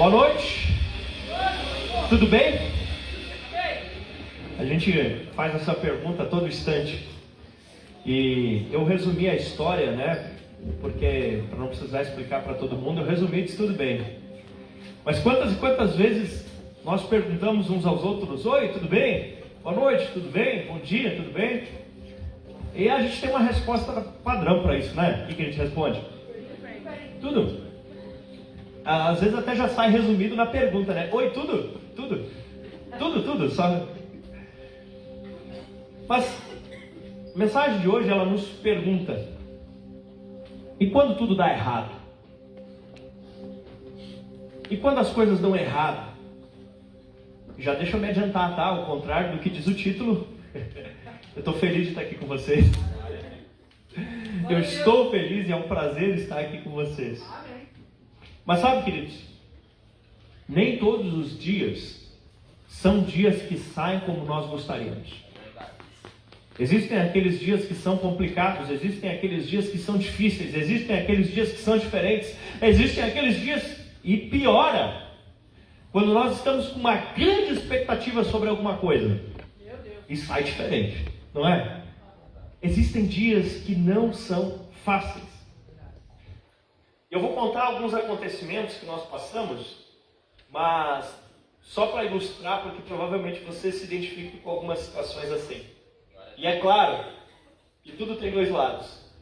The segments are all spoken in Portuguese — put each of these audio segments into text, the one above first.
Boa noite. Tudo bem? A gente faz essa pergunta a todo instante. E eu resumi a história, né? Porque para não precisar explicar para todo mundo, eu resumi e disse tudo bem. Mas quantas e quantas vezes nós perguntamos uns aos outros: oi, tudo bem? Boa noite, tudo bem? Bom dia, tudo bem? E a gente tem uma resposta padrão para isso, né? O que a gente responde? Tudo. Às vezes até já sai resumido na pergunta, né? Oi, tudo? Tudo? Tudo, só. Mas a mensagem de hoje, ela nos pergunta: e quando tudo dá errado? E quando as coisas dão errado? Já deixa eu me adiantar, tá? Ao contrário do que diz o título, eu estou feliz de estar aqui com vocês. Eu estou feliz e é um prazer estar aqui com vocês. Mas sabe, queridos, nem todos os dias são dias que saem como nós gostaríamos. Existem aqueles dias que são complicados, existem aqueles dias que são difíceis, existem aqueles dias que são diferentes, existem aqueles dias, e piora, quando nós estamos com uma grande expectativa sobre alguma coisa e sai diferente, não é? Existem dias que não são fáceis. Eu vou contar alguns acontecimentos que nós passamos, mas só para ilustrar, porque provavelmente você se identifica com algumas situações assim. E é claro que tudo tem dois lados.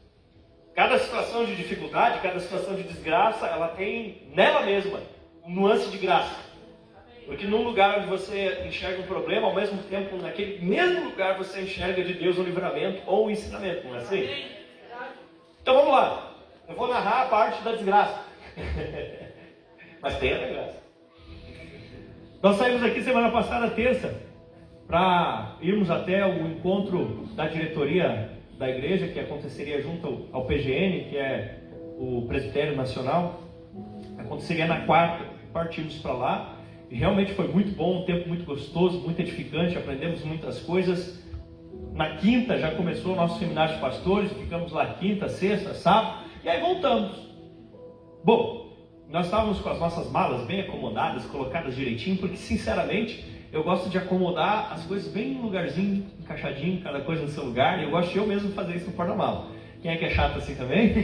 Cada situação de dificuldade, cada situação de desgraça, ela tem nela mesma um nuance de graça. Porque num lugar onde você enxerga um problema, ao mesmo tempo, naquele mesmo lugar você enxerga de Deus um livramento ou um ensinamento, não é assim? Então vamos lá. Eu vou narrar a parte da desgraça. Mas tem a desgraça. Nós saímos aqui semana passada, terça, para irmos até o encontro da diretoria da igreja, que aconteceria junto ao PGN, que é o Presbitério Nacional. Aconteceria na quarta. Partimos para lá. E realmente foi muito bom, um tempo muito gostoso, muito edificante, aprendemos muitas coisas. Na quinta já começou o nosso seminário de pastores, ficamos lá quinta, sexta, sábado. E aí voltamos. Bom, nós estávamos com as nossas malas bem acomodadas, colocadas direitinho, porque sinceramente eu gosto de acomodar as coisas bem no lugarzinho, encaixadinho, cada coisa no seu lugar. E eu gosto de eu mesmo fazer isso no porta-mala. Quem é que é chato assim também?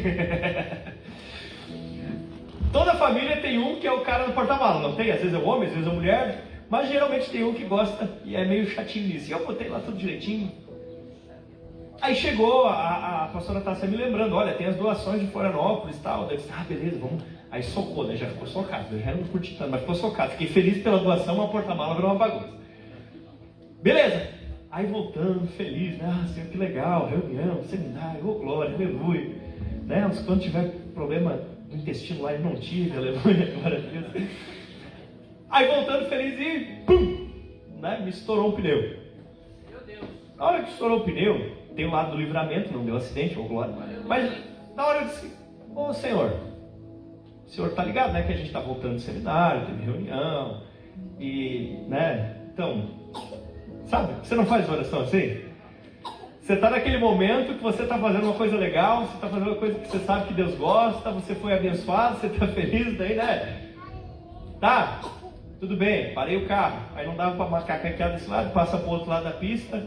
Toda família tem um que é o cara do porta-mala, não tem? Às vezes é o homem, às vezes é a mulher, mas geralmente tem um que gosta e é meio chatinho nisso. E eu botei lá tudo direitinho. Aí chegou, a pastora Tássia me lembrando: olha, tem as doações de Florianópolis e tal. Eu disse: beleza, vamos. Aí socou, né? Já ficou socado. Eu já não curti tanto, mas ficou socado. Fiquei feliz pela doação, mas a porta-mala virou uma bagunça. Beleza. Aí voltando, feliz, né? Senhor, que legal, reunião, seminário, glória, aleluia. Né? Quando tiver problema do intestino lá, ele não tive, aleluia, glória a Deus. Aí voltando feliz e pum! Né? Me estourou um pneu. Meu Deus. Na hora que estourou o pneu, tem o lado do livramento, não deu acidente, ou glória. Mas na hora eu disse: ô Senhor, o Senhor está ligado, né? Que a gente está voltando do seminário, teve reunião. E, né? Então, sabe, você não faz oração assim? Você está naquele momento que você está fazendo uma coisa legal, você está fazendo uma coisa que você sabe que Deus gosta, você foi abençoado, você está feliz, daí, né? Tá, tudo bem, parei o carro. Aí não dava para marcar caqueada desse lado, passa para o outro lado da pista,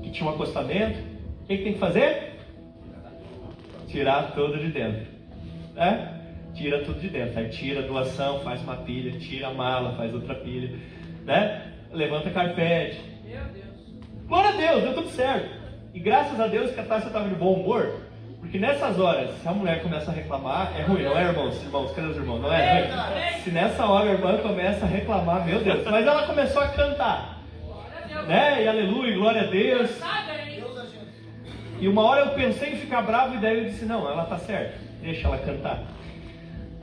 que tinha um acostamento. O que tem que fazer? Tirar tudo de dentro, né? Tira tudo de dentro. Aí tira a doação, faz uma pilha, tira a mala, faz outra pilha, né? Levanta carpete. Meu Deus. Glória a Deus, deu tudo certo. E graças a Deus que a Tássia estava de bom humor, porque nessas horas, se a mulher começa a reclamar, é ruim, não é, irmãos? Irmãos, cadê os irmãos? Não é ruim? Se nessa hora a irmã começa a reclamar, meu Deus. Mas ela começou a cantar, né? E aleluia, glória a Deus. E uma hora eu pensei em ficar bravo, e daí eu disse: não, ela tá certa, deixa ela cantar.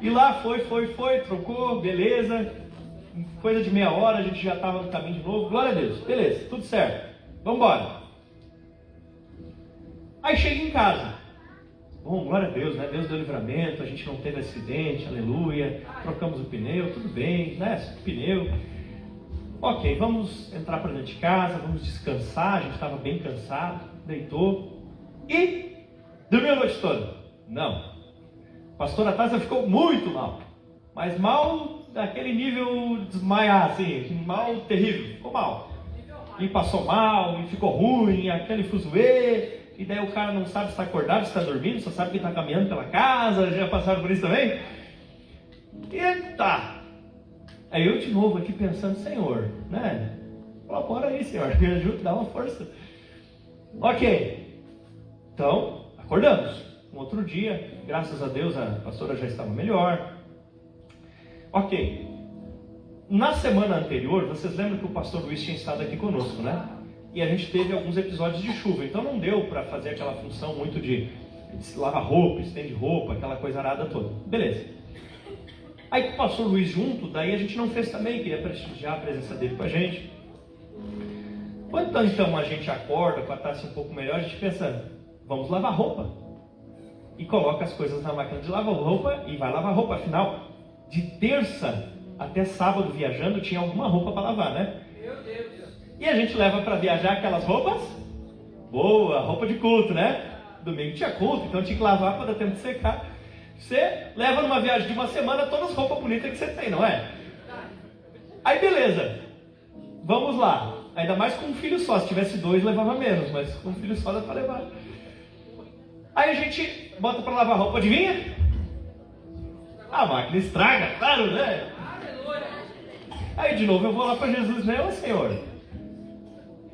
E lá foi, trocou, beleza. Coisa de meia hora, a gente já estava no caminho de novo. Glória a Deus, beleza, tudo certo. Vamos embora. Aí cheguei em casa. Bom, glória a Deus, né? Deus deu livramento, a gente não teve acidente, aleluia. Trocamos o pneu, tudo bem, né? Pneu. Ok, vamos entrar para dentro de casa, vamos descansar. A gente estava bem cansado, deitou. E dormiu a noite toda? Não. A pastora Tássia ficou muito mal. Mas mal daquele nível desmaiar, assim, mal terrível, ficou mal. E passou mal, e ficou ruim, aquele fuzuê, e daí o cara não sabe se está acordado, se está dormindo, só sabe que está caminhando pela casa, já passaram por isso também? Eita! Aí eu de novo aqui pensando, Senhor, né? Colabora aí, Senhor, me ajuda, dá uma força. Ok, então, acordamos. Um outro dia, graças a Deus, a pastora já estava melhor. Ok, na semana anterior, vocês lembram que o pastor Luiz tinha estado aqui conosco, né? E a gente teve alguns episódios de chuva, então não deu para fazer aquela função muito de lavar roupa, estende roupa, aquela coisa arada toda. Beleza. Aí com o pastor Luiz junto, daí a gente não fez também, queria prestigiar a presença dele com a gente. Quando então a gente acorda com a taça um pouco melhor, a gente pensa, vamos lavar roupa. E coloca as coisas na máquina de lavar roupa e vai lavar roupa. Afinal, de terça até sábado viajando, tinha alguma roupa para lavar, né? Meu Deus. E a gente leva para viajar aquelas roupas? Boa, roupa de culto, né? Domingo tinha culto, então tinha que lavar para dar tempo de secar. Você leva numa viagem de uma semana todas as roupas bonitas que você tem, não é? Aí beleza, vamos lá. Ainda mais com um filho só, se tivesse dois levava menos, mas com um filho só dá para levar. Aí a gente bota para lavar roupa, adivinha? A máquina estraga, claro, né? Aí de novo eu vou lá para Jesus, né? Ô Senhor,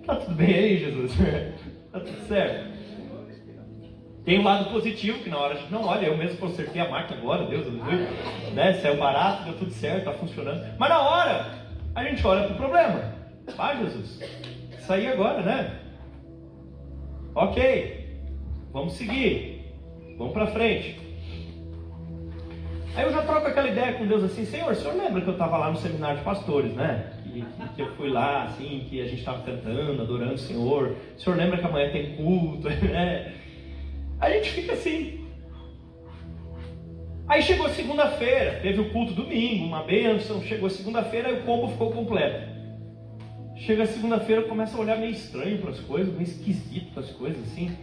tá tudo bem aí, Jesus? Tá tudo certo? Tem um lado positivo, que na hora a gente, não, olha, eu mesmo consertei a máquina agora, Deus, né? Saiu barato, deu tudo certo, tá funcionando. Mas na hora, a gente olha pro problema. Ah, Jesus, isso aí agora, né? Ok, vamos seguir, vamos pra frente. Aí eu já troco aquela ideia com Deus assim, Senhor, o senhor lembra que eu estava lá no seminário de pastores, né? Que eu fui lá, assim, que a gente estava cantando, adorando o Senhor. O senhor lembra que amanhã tem culto, né? A gente fica assim. Aí chegou segunda-feira, teve o culto domingo, uma bênção. Chegou segunda-feira e o combo ficou completo. Chega segunda-feira, começa a olhar meio estranho para as coisas, meio esquisito para as coisas, assim.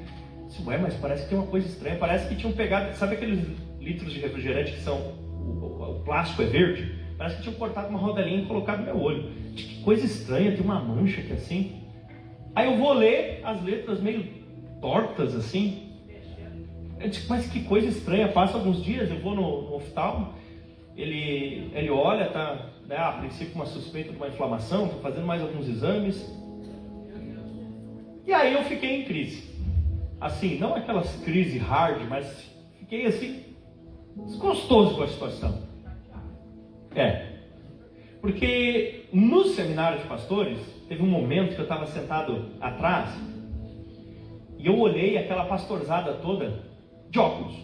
Ué, mas parece que tem uma coisa estranha. Parece que tinham pegado, sabe aqueles litros de refrigerante que são, o plástico é verde? Parece que tinham cortado uma rodelinha e colocado no meu olho. Que coisa estranha, tem uma mancha aqui assim. Aí eu vou ler as letras meio tortas assim. Eu disse, mas que coisa estranha. Passa alguns dias, eu vou no oftalmo, ele olha, tá, né, a princípio uma suspeita de uma inflamação, estou fazendo mais alguns exames. E aí eu fiquei em crise. Assim, não aquelas crises hard, mas fiquei assim, desgostoso com a situação. Porque no seminário de pastores, teve um momento que eu estava sentado atrás, e eu olhei aquela pastorzada toda de óculos.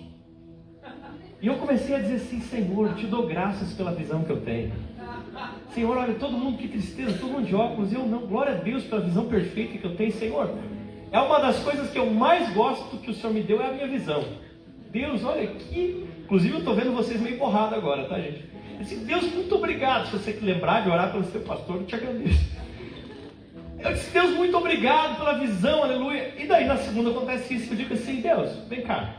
E eu comecei a dizer assim, Senhor, te dou graças pela visão que eu tenho. Senhor, olha, todo mundo, que tristeza, todo mundo de óculos, eu não, glória a Deus pela visão perfeita que eu tenho, Senhor. É uma das coisas que eu mais gosto que o Senhor me deu, é a minha visão. Deus, olha aqui. Inclusive eu estou vendo vocês meio borrado agora, tá, gente? Eu disse, Deus, muito obrigado. Se você lembrar de orar pelo seu pastor, eu te agradeço. Eu disse, Deus, muito obrigado pela visão, aleluia. E daí na segunda acontece isso. Eu digo assim, Deus, vem cá.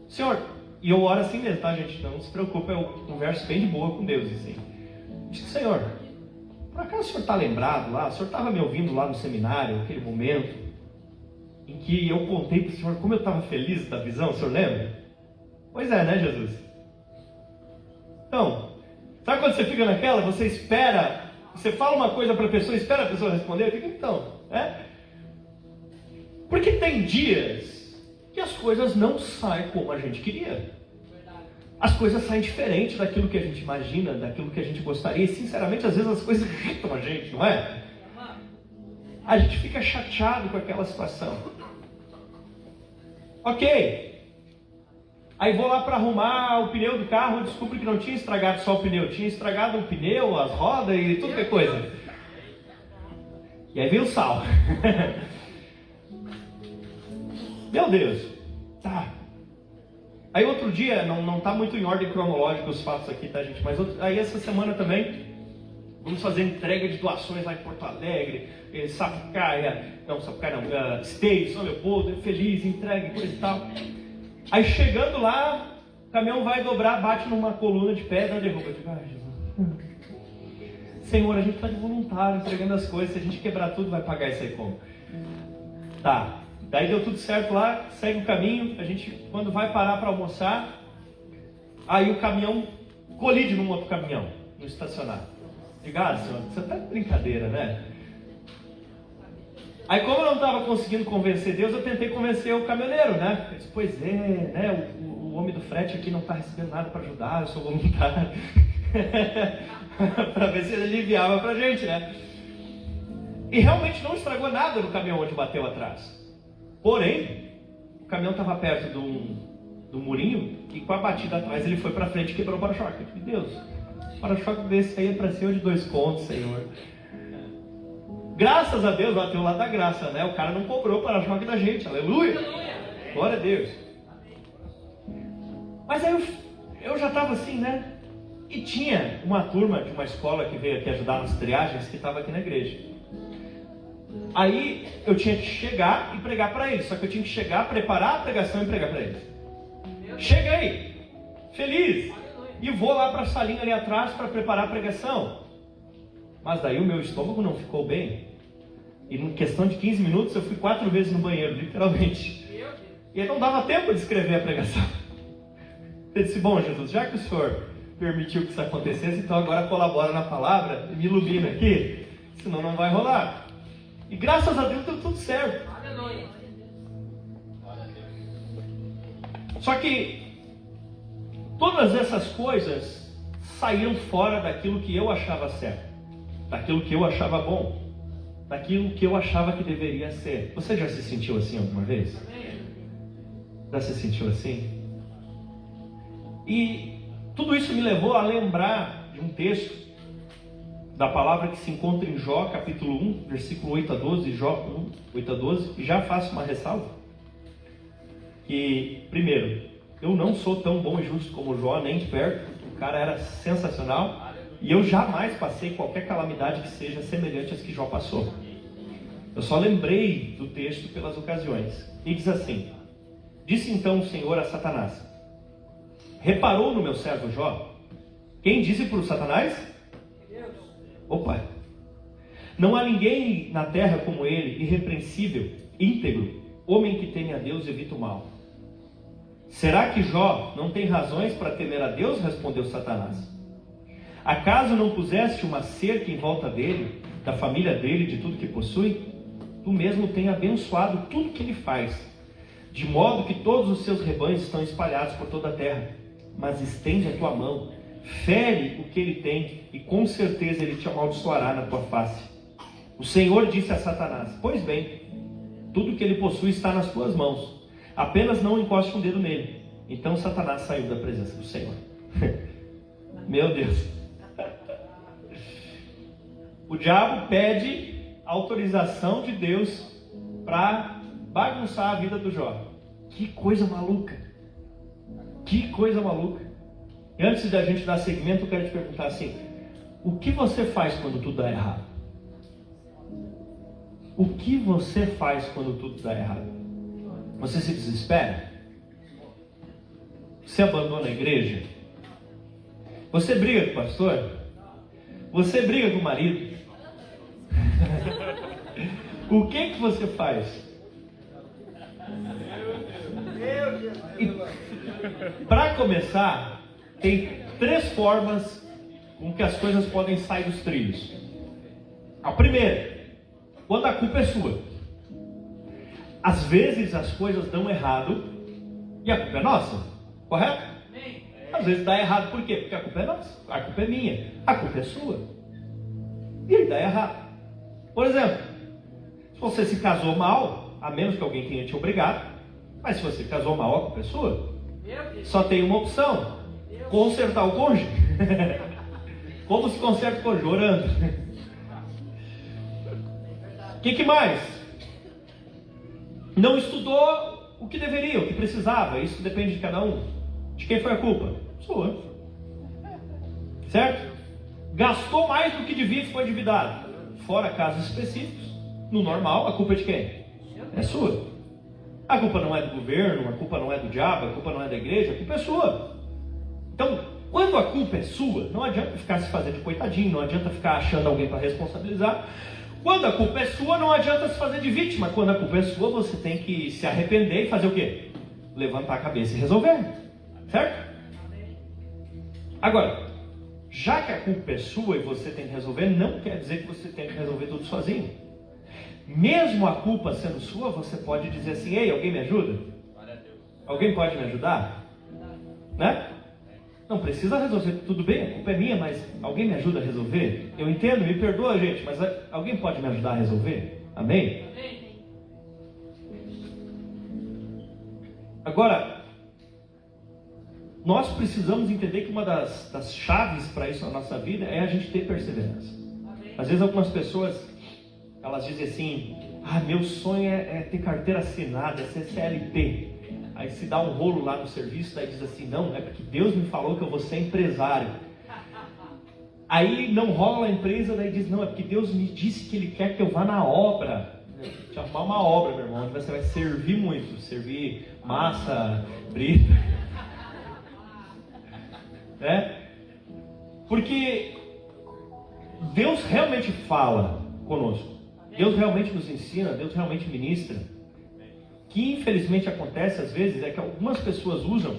Senhor, e eu oro assim mesmo, tá, gente? Então não se preocupe, eu converso bem de boa com Deus, assim. Eu disse, Senhor, por acaso o senhor está lembrado lá? O senhor estava me ouvindo lá no seminário, aquele momento em que eu contei para o senhor como eu estava feliz da visão, o senhor lembra? Pois é, né, Jesus? Então, sabe quando você fica naquela, você espera, você fala uma coisa para a pessoa, espera a pessoa responder, fica então, né? Porque tem dias que as coisas não saem como a gente queria. As coisas saem diferente daquilo que a gente imagina, daquilo que a gente gostaria. E sinceramente, às vezes as coisas irritam a gente, não é? A gente fica chateado com aquela situação. Ok. Aí vou lá para arrumar o pneu do carro, descubro que não tinha estragado só o pneu, tinha estragado o pneu, as rodas e tudo que é coisa. E aí veio o sal. Meu Deus. Tá. Aí outro dia, não está muito em ordem cronológica os fatos aqui, tá, gente? Mas aí essa semana também, vamos fazer entrega de doações lá em Porto Alegre, Esteio, São Leopoldo, feliz, entrega, coisa e tal. Aí chegando lá, caminhão vai dobrar, bate numa coluna de pedra, derruba. Eu digo, ai, Jesus. Senhor, a gente está de voluntário, entregando as coisas. Se a gente quebrar tudo, vai pagar isso aí como? Tá. Daí deu tudo certo lá, segue o caminho. A gente, quando vai parar para almoçar, aí o caminhão colide num outro caminhão, no estacionário. Digo, senhor, você tá de brincadeira, né? Aí, como eu não estava conseguindo convencer Deus, eu tentei convencer o caminhoneiro, né? Eu disse, pois é, né? O homem do frete aqui não está recebendo nada para ajudar, eu sou voluntário. Para ver se ele aliviava para a gente, né? E realmente não estragou nada no caminhão onde bateu atrás. Porém, o caminhão estava perto do murinho e com a batida atrás ele foi para frente e quebrou o para-choque. Eu disse, Deus, para-choque desse aí é para ser de 2 contos, Senhor. Graças a Deus, lá tem o lado da graça, né? O cara não cobrou o para-choque da gente, aleluia! Glória a Deus. Mas aí eu já estava assim, né? E tinha uma turma de uma escola que veio aqui ajudar nas triagens que estava aqui na igreja. Aí eu tinha que chegar e pregar para eles. Só que eu tinha que chegar, preparar a pregação e pregar para eles. Cheguei, feliz, e vou lá para a salinha ali atrás para preparar a pregação. Mas daí o meu estômago não ficou bem. E em questão de 15 minutos eu fui 4 vezes no banheiro, literalmente. E aí não dava tempo de escrever a pregação. Eu disse, bom Jesus, já que o Senhor permitiu que isso acontecesse, então agora colabora na palavra e me ilumina aqui, senão não vai rolar. E graças a Deus deu tudo certo. Só que todas essas coisas saíram fora daquilo que eu achava certo, daquilo que eu achava bom, daquilo que eu achava que deveria ser. Você já se sentiu assim alguma vez? Já se sentiu assim? E tudo isso me levou a lembrar de um texto da palavra que se encontra em Jó, capítulo 1, versículo 8 a 12, Jó 1, 8 a 12, e já faço uma ressalva. Que, primeiro, eu não sou tão bom e justo como Jó, nem de perto. O cara era sensacional, e eu jamais passei qualquer calamidade que seja semelhante às que Jó passou. Eu só lembrei do texto pelas ocasiões. E diz assim, disse então o Senhor a Satanás, reparou no meu servo Jó? Quem disse para o Satanás? Opa! Não há ninguém na terra como ele, irrepreensível, íntegro, homem que teme a Deus e evita o mal. Será que Jó não tem razões para temer a Deus? Respondeu Satanás. Acaso não puseste uma cerca em volta dele, da família dele, de tudo que possui? Tu mesmo tem abençoado tudo que ele faz, de modo que todos os seus rebanhos estão espalhados por toda a terra. Mas estende a tua mão, fere o que ele tem, e com certeza ele te amaldiçoará na tua face. O Senhor disse a Satanás, pois bem, tudo que ele possui está nas tuas mãos, apenas não encoste um dedo nele. Então Satanás saiu da presença do Senhor. Meu Deus. O diabo pede autorização de Deus para bagunçar a vida do Jó. Que coisa maluca. Que coisa maluca. E antes da gente dar seguimento, eu quero te perguntar assim, o que você faz quando tudo dá errado? O que você faz quando tudo dá errado? Você se desespera? Você abandona a igreja? Você briga com o pastor? Você briga com o marido? O que você faz? Para começar, tem 3 formas com que as coisas podem sair dos trilhos. A primeira, quando a culpa é sua. Às vezes as coisas dão errado e a culpa é nossa, correto? Às vezes dá errado por quê? Porque a culpa é nossa, a culpa é minha, a culpa é sua. E aí dá errado. Por exemplo, se você se casou mal, a menos que alguém tenha te obrigado, mas se você casou mal, a culpa é sua. Só tem uma opção, consertar o cônjuge. Como se conserta o cônjuge? Orando. O que mais? Não estudou o que deveria, o que precisava. Isso depende de cada um. De quem foi a culpa? Sua. Certo? Gastou mais do que devia e ficou endividado. Fora casos específicos, no normal, a culpa é de quem? É sua. A culpa não é do governo, a culpa não é do diabo, a culpa não é da igreja, a culpa é sua. Quando a culpa é sua, não adianta ficar se fazendo de coitadinho, não adianta ficar achando alguém para responsabilizar. Quando a culpa é sua, não adianta se fazer de vítima. Quando a culpa é sua, você tem que se arrepender e fazer o quê? Levantar a cabeça e resolver. Certo? Agora, já que a culpa é sua e você tem que resolver, não quer dizer que você tem que resolver tudo sozinho. Mesmo a culpa sendo sua, você pode dizer assim: ei, alguém me ajuda? Alguém pode me ajudar? Né? Não precisa resolver tudo bem, a culpa é minha, mas alguém me ajuda a resolver? Eu entendo, me perdoa, gente, mas alguém pode me ajudar a resolver? Amém? Agora, nós precisamos entender que uma das chaves para isso na nossa vida é a gente ter perseverança. Às vezes algumas pessoas, elas dizem assim: ah, meu sonho é ter carteira assinada, é ser CLT. Aí se dá um rolo lá no serviço, daí diz assim: não, é porque Deus me falou que eu vou ser empresário. Aí não rola a empresa, daí diz: não, é porque Deus me disse que Ele quer que eu vá na obra. Te arrumar uma obra, meu irmão, onde você vai servir muito, servir massa, brita. Porque Deus realmente fala conosco. Deus realmente nos ensina, Deus realmente ministra. O que infelizmente acontece às vezes é que algumas pessoas usam,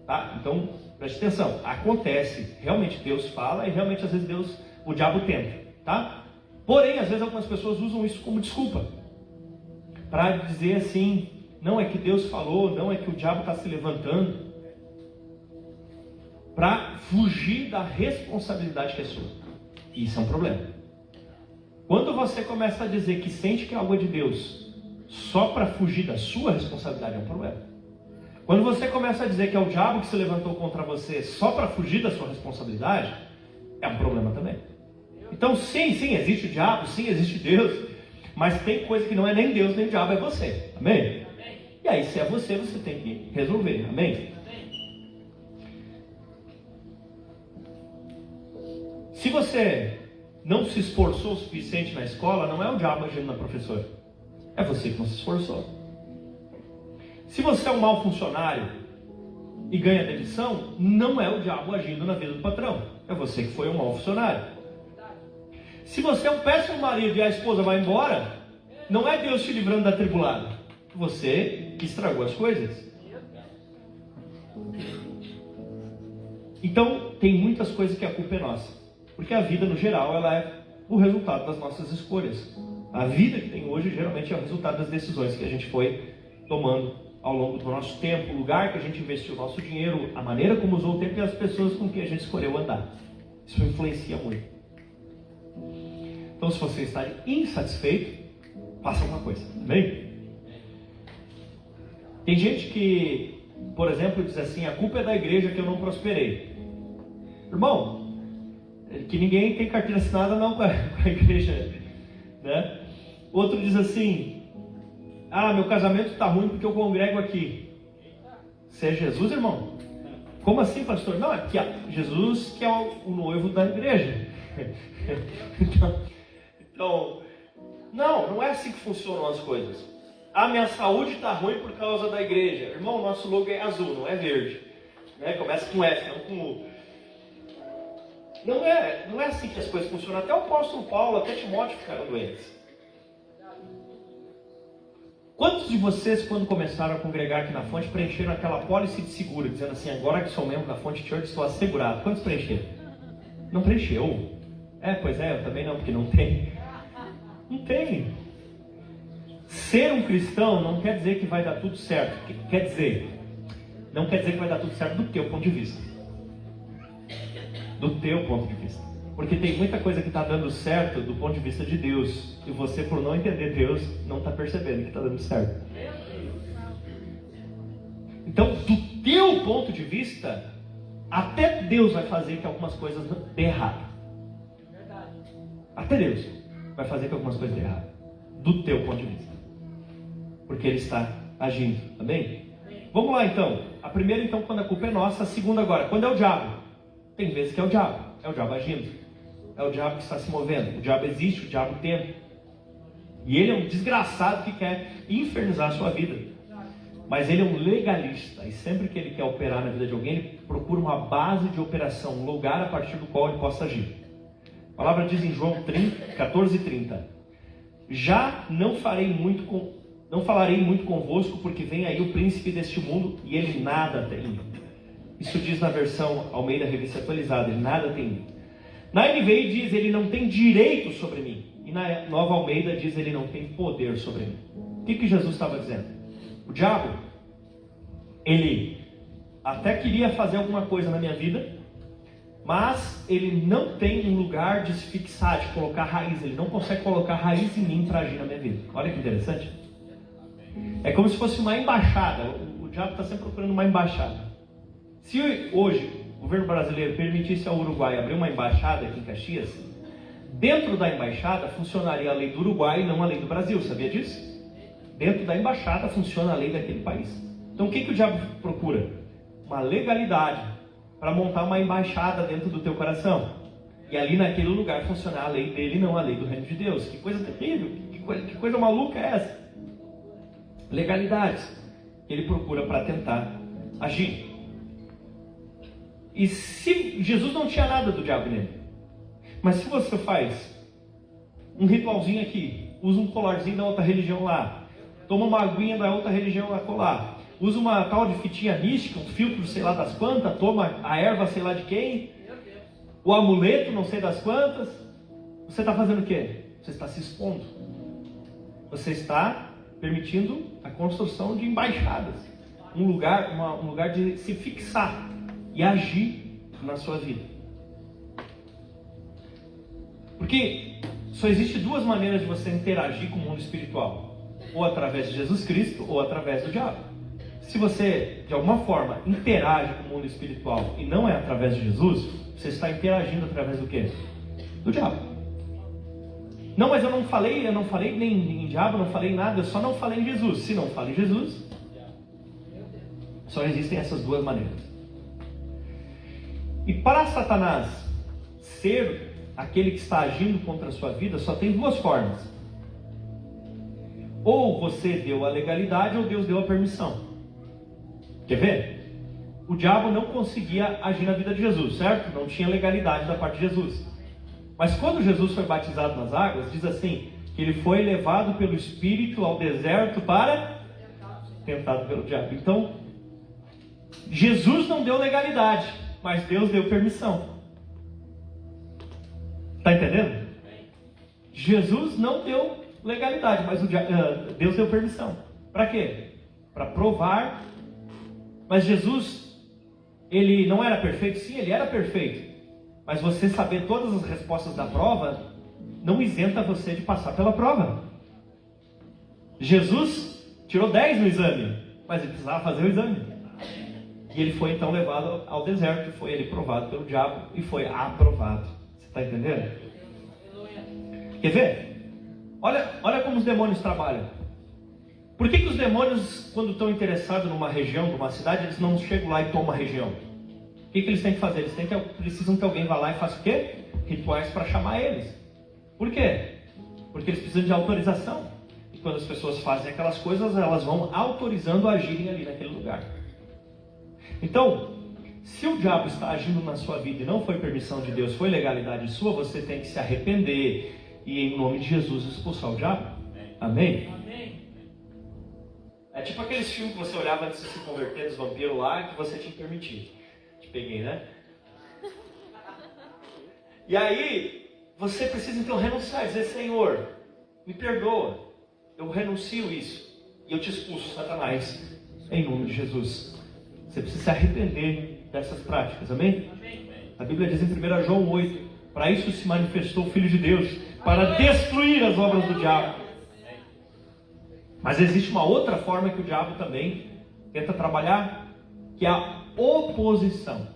tá? Então, preste atenção, acontece, realmente Deus fala e realmente às vezes o diabo tenta, tá? Porém, às vezes algumas pessoas usam isso como desculpa, para dizer assim: não é que Deus falou, não é que o diabo está se levantando, para fugir da responsabilidade que é sua. Isso é um problema. Quando você começa a dizer que sente que é algo de Deus só para fugir da sua responsabilidade, é um problema. Quando você começa a dizer que é o diabo que se levantou contra você só para fugir da sua responsabilidade, é um problema também. Então sim, existe o diabo, sim, existe Deus, mas tem coisa que não é nem Deus nem o diabo, é você. Amém? E aí, se é você, você tem que resolver. Amém? Se você não se esforçou o suficiente na escola, não é o diabo agindo na professora. É você que não se esforçou. Se você é um mau funcionário e ganha demissão, não é o diabo agindo na vida do patrão. É você que foi um mau funcionário. Se você é um péssimo marido e a esposa vai embora, não é Deus te livrando da tribulada. Você que estragou as coisas. Então, tem muitas coisas que a culpa é nossa. Porque a vida, no geral, ela é o resultado das nossas escolhas. A vida que tem hoje, geralmente, é o resultado das decisões que a gente foi tomando ao longo do nosso tempo, o lugar que a gente investiu o nosso dinheiro, a maneira como usou o tempo e as pessoas com quem a gente escolheu andar. Isso influencia muito. Então, se você está insatisfeito, faça alguma coisa, amém? Tem gente que, por exemplo, diz assim: a culpa é da igreja que eu não prosperei. Irmão, que ninguém tem carteira assinada não com a igreja, né? Outro diz assim: ah, meu casamento está ruim porque eu congrego aqui. Você é Jesus, irmão? Como assim, pastor? Não, é que Jesus que é o noivo da igreja. Então, não é assim que funcionam as coisas. Ah, minha saúde está ruim por causa da igreja. Irmão, nosso logo é azul, não é verde, né? Começa com F, não com U. Não é assim que as coisas funcionam. Até o apóstolo Paulo, até Timóteo ficaram doentes. Quantos de vocês, quando começaram a congregar aqui na fonte, preencheram aquela apólice de seguro, dizendo assim: agora que sou membro da Fonte Church, estou assegurado? Quantos preencheram? Não preencheu? Pois é, eu também não, porque não tem. Não tem. Ser um cristão não quer dizer que vai dar tudo certo. Não quer dizer que vai dar tudo certo do teu ponto de vista. Do teu ponto de vista. Porque tem muita coisa que está dando certo do ponto de vista de Deus. E você, por não entender Deus, não está percebendo que está dando certo. Então, do teu ponto de vista, até Deus vai fazer que algumas coisas dê errado. Até Deus vai fazer que algumas coisas dê errado. Do teu ponto de vista. Porque Ele está agindo. Amém? Vamos lá então. A primeira então, quando a culpa é nossa. A segunda agora, quando é o diabo. Tem vezes que é o diabo. É o diabo agindo. É o diabo que está se movendo. O diabo existe, o diabo tenta. E ele é um desgraçado que quer infernizar a sua vida. Mas ele é um legalista, e sempre que ele quer operar na vida de alguém, ele procura uma base de operação, um lugar a partir do qual ele possa agir. A palavra diz em João 14:30: já não falarei muito convosco, porque vem aí o príncipe deste mundo, e ele nada tem. Isso diz na versão Almeida Revista Atualizada, ele nada tem. Na NVI diz, ele não tem direito sobre mim. E na Nova Almeida diz, ele não tem poder sobre mim. O que Jesus estava dizendo? O diabo, ele até queria fazer alguma coisa na minha vida, mas ele não tem um lugar de se fixar, de colocar raiz. Ele não consegue colocar raiz em mim para agir na minha vida. Olha que interessante. É como se fosse uma embaixada. O diabo está sempre procurando uma embaixada. Se hoje o governo brasileiro permitisse ao Uruguai abrir uma embaixada aqui em Caxias, dentro da embaixada funcionaria a lei do Uruguai e não a lei do Brasil. Sabia disso? Dentro da embaixada funciona a lei daquele país. Então o que o diabo procura? Uma legalidade para montar uma embaixada dentro do teu coração. E ali naquele lugar funcionar a lei dele e não a lei do reino de Deus. Que coisa terrível, que coisa maluca é essa? Legalidades que ele procura para tentar agir. E se Jesus não tinha nada do diabo nele, mas se você faz um ritualzinho aqui, usa um colarzinho da outra religião lá, toma uma aguinha da outra religião lá colar, usa uma tal de fitinha mística, um filtro sei lá das quantas, toma a erva sei lá de quem, o amuleto não sei das quantas, você está fazendo o quê? Você está se expondo. Você está permitindo a construção de embaixadas, um lugar de se fixar e agir na sua vida. Porque só existe duas maneiras de você interagir com o mundo espiritual: ou através de Jesus Cristo ou através do diabo. Se você de alguma forma interage com o mundo espiritual e não é através de Jesus, você está interagindo através do quê? Do diabo. Não, mas eu não falei nem em diabo, não falei nada, eu só não falei em Jesus. Se não fala em Jesus, só existem essas duas maneiras. E para Satanás ser aquele que está agindo contra a sua vida, só tem duas formas: ou você deu a legalidade, ou Deus deu a permissão. Quer ver? O diabo não conseguia agir na vida de Jesus, certo? Não tinha legalidade da parte de Jesus. Mas quando Jesus foi batizado nas águas, diz assim, que ele foi levado pelo Espírito ao deserto para tentado pelo diabo. Então, Jesus não deu legalidade, mas Deus deu permissão. Está entendendo? Jesus não deu legalidade, mas Deus deu permissão. Para quê? Para provar. Mas Jesus, ele não era perfeito? Sim, ele era perfeito. Mas você saber todas as respostas da prova não isenta você de passar pela prova. Jesus tirou 10 no exame, mas ele precisava fazer o exame. E ele foi então levado ao deserto, foi ele provado pelo diabo e foi aprovado. Você está entendendo? Quer ver? Olha como os demônios trabalham. Por que os demônios, quando estão interessados numa região, numa cidade, eles não chegam lá e tomam a região? O que eles têm que fazer? Eles precisam que alguém vá lá e faça o quê? Rituais para chamar eles. Por quê? Porque eles precisam de autorização. E quando as pessoas fazem aquelas coisas, elas vão autorizando a agirem ali naquele lugar. Então, se o diabo está agindo na sua vida e não foi permissão de Deus, foi legalidade sua, você tem que se arrepender e em nome de Jesus expulsar o diabo. Amém? Amém. É tipo aqueles filmes que você olhava antes de se converter dos vampiros lá, que você tinha que permitir. Te peguei, né? E aí, você precisa então renunciar, dizer: Senhor, me perdoa, eu renuncio isso e eu te expulso, Satanás, em nome de Jesus. Você precisa se arrepender dessas práticas, amém? A Bíblia diz em 1 João 8, para isso se manifestou o Filho de Deus, para destruir as obras do diabo. Mas existe uma outra forma que o diabo também tenta trabalhar, que é a oposição.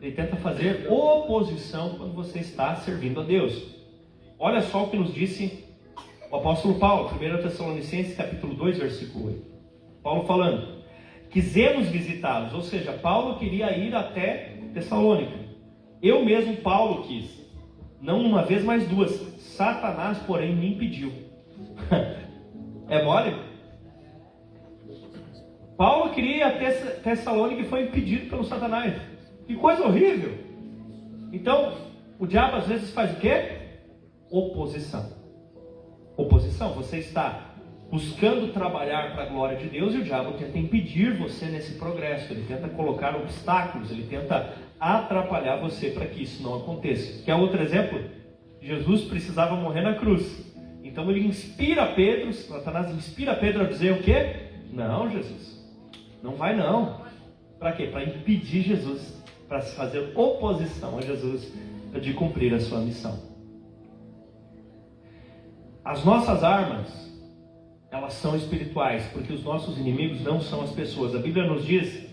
Ele tenta fazer oposição quando você está servindo a Deus. Olha só o que nos disse o apóstolo Paulo, 1 Tessalonicenses capítulo 2, versículo 8. Paulo falando: quisemos visitá-los, ou seja, Paulo queria ir até Tessalônica. Eu mesmo, Paulo, quis, não uma vez, mas duas. Satanás, porém, me impediu. É mole? Paulo queria ir a Tessalônica e foi impedido pelo Satanás. Que coisa horrível! Então, o diabo às vezes faz o quê? Oposição. Oposição. Você está buscando trabalhar para a glória de Deus e o diabo tenta impedir você nesse progresso. Ele tenta colocar obstáculos, ele tenta atrapalhar você para que isso não aconteça. Quer outro exemplo? Jesus precisava morrer na cruz. Então ele inspira Pedro, Satanás inspira Pedro a dizer o quê? Não, Jesus, não vai não. Para quê? Para impedir Jesus, para se fazer oposição a Jesus de cumprir a sua missão. As nossas armas, elas são espirituais, porque os nossos inimigos não são as pessoas. A Bíblia nos diz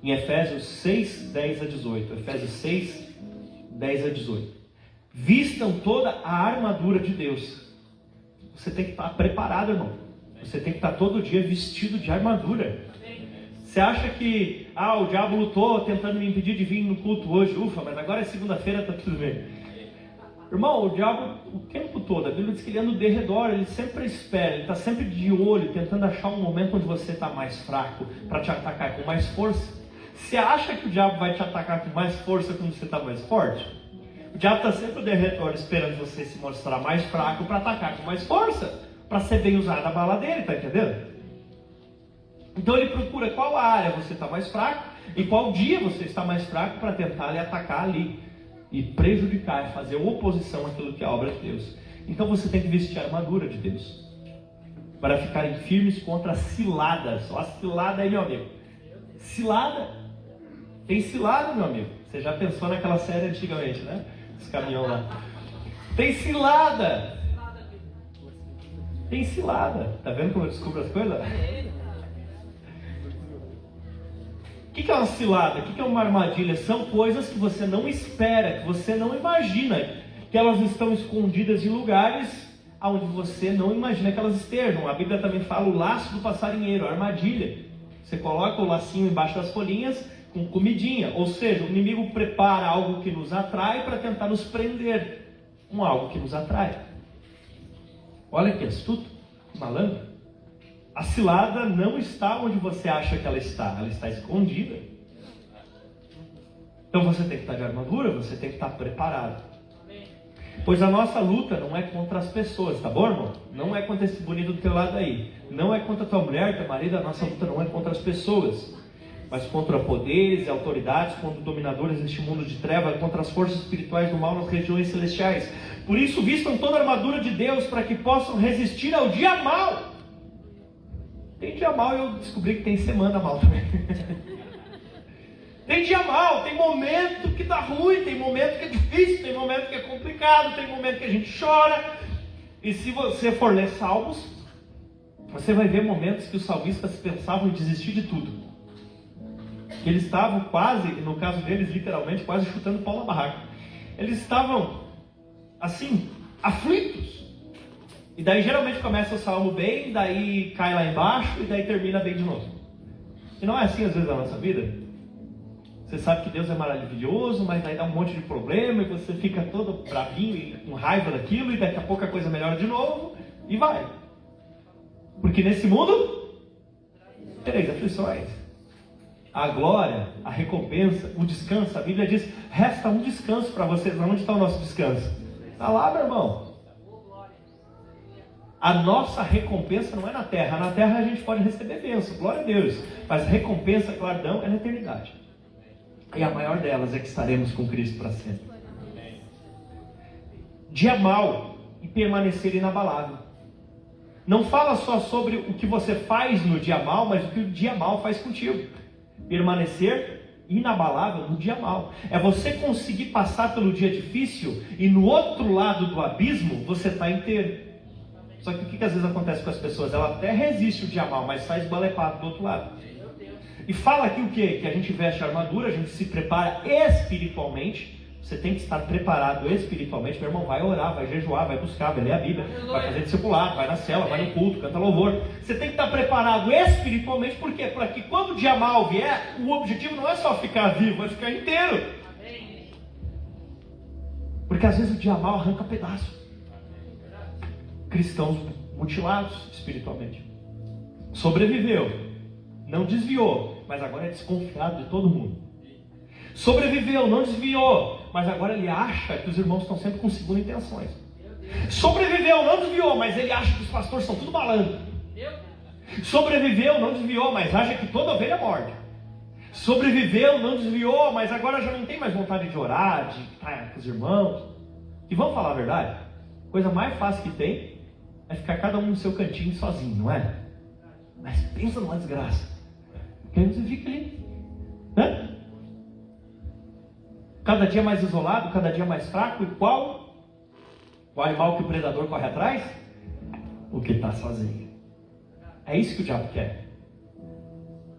em Efésios 6, 10 a 18. Efésios 6, 10 a 18. Vistam toda a armadura de Deus. Você tem que estar preparado, irmão. Você tem que estar todo dia vestido de armadura. Você acha que o diabo lutou tentando me impedir de vir no culto hoje? Ufa, mas agora é segunda-feira, está tudo bem. Irmão, o diabo o tempo todo, a Bíblia diz que ele anda no derredor, ele sempre espera, ele está sempre de olho, tentando achar um momento onde você está mais fraco, para te atacar com mais força. Você acha que o diabo vai te atacar com mais força quando você está mais forte? O diabo está sempre no derredor, esperando você se mostrar mais fraco para atacar com mais força, para ser bem usado a bala dele, está entendendo? Então ele procura qual área você está mais fraco e qual dia você está mais fraco para tentar lhe atacar ali e prejudicar, fazer oposição àquilo que é a obra de Deus. Então você tem que vestir a armadura de Deus para ficarem firmes contra as ciladas. Olha a cilada aí, meu amigo. Cilada. Tem cilada, meu amigo. Você já pensou naquela série antigamente, né? Os caminhões lá. Tem cilada. Tem cilada. Tá vendo como eu descubro as coisas? O que é uma cilada? O que é uma armadilha? São coisas que você não espera, que você não imagina, que elas estão escondidas em lugares onde você não imagina que elas estejam. A Bíblia também fala o laço do passarinheiro, a armadilha. Você coloca o lacinho embaixo das folhinhas com comidinha. Ou seja, o inimigo prepara algo que nos atrai para tentar nos prender com algo que nos atrai. Olha que astuto, que malandro. A cilada não está onde você acha que ela está escondida. Então você tem que estar de armadura, você tem que estar preparado. Pois a nossa luta não é contra as pessoas, tá bom, irmão? Não é contra esse bonito do teu lado aí. Não é contra tua mulher, teu marido, a nossa luta não é contra as pessoas. Mas contra poderes e autoridades, contra dominadores deste mundo de trevas, contra as forças espirituais do mal nas regiões celestiais. Por isso vistam toda a armadura de Deus, para que possam resistir ao dia mau. Tem dia mal e eu descobri que tem semana mal também. Tem dia mal, tem momento que tá ruim, tem momento que é difícil, tem momento que é complicado, tem momento que a gente chora. E se você for ler Salmos, você vai ver momentos que os salmistas pensavam em desistir de tudo. Eles estavam quase, no caso deles, literalmente, quase chutando pau na barraca. Eles estavam, assim, aflitos. E daí geralmente começa o salmo bem, daí cai lá embaixo e daí termina bem de novo. E não é assim às vezes na nossa vida? Você sabe que Deus é maravilhoso, mas daí dá um monte de problema e você fica todo bravinho e com raiva daquilo e daqui a pouco a coisa melhora de novo e vai. Porque nesse mundo, tereis aflições. A glória, a recompensa, o descanso, a Bíblia diz, resta um descanso para vocês. Onde está o nosso descanso? Está lá, meu irmão. A nossa recompensa não é na terra. Na terra a gente pode receber bênção, glória a Deus. Mas recompensa, guardão, é na eternidade. E a maior delas é que estaremos com Cristo para sempre. Dia mal e permanecer inabalável. Não fala só sobre o que você faz no dia mal, mas o que o dia mal faz contigo. Permanecer inabalável no dia mal. É você conseguir passar pelo dia difícil e no outro lado do abismo você está inteiro. Só que o que às vezes acontece com as pessoas? Ela até resiste o dia mal, mas sai esbalepado do outro lado. E fala aqui o quê? Que a gente veste a armadura, a gente se prepara espiritualmente. Você tem que estar preparado espiritualmente. Meu irmão, vai orar, vai jejuar, vai buscar, vai ler a Bíblia, vai fazer discipulado, vai na cela, vai no culto, canta louvor. Você tem que estar preparado espiritualmente, por quê? Para que quando o dia mal vier, o objetivo não é só ficar vivo, é ficar inteiro. Porque às vezes o dia mal arranca pedaço. Cristãos mutilados espiritualmente. Sobreviveu, não desviou, mas agora é desconfiado de todo mundo. Sobreviveu, não desviou, mas agora ele acha que os irmãos estão sempre com segundas intenções. Sobreviveu, não desviou, mas ele acha que os pastores são tudo malandro. Sobreviveu, não desviou, mas acha que toda ovelha morde. Sobreviveu, não desviou, mas agora já não tem mais vontade de orar, de estar com os irmãos. E vamos falar a verdade? A coisa mais fácil que tem é ficar cada um no seu cantinho sozinho, não é? Mas pensa numa desgraça. Porque aí você fica ali, né? Cada dia mais isolado, cada dia mais fraco. E qual o animal que o predador corre atrás? O que está sozinho. É isso que o diabo quer.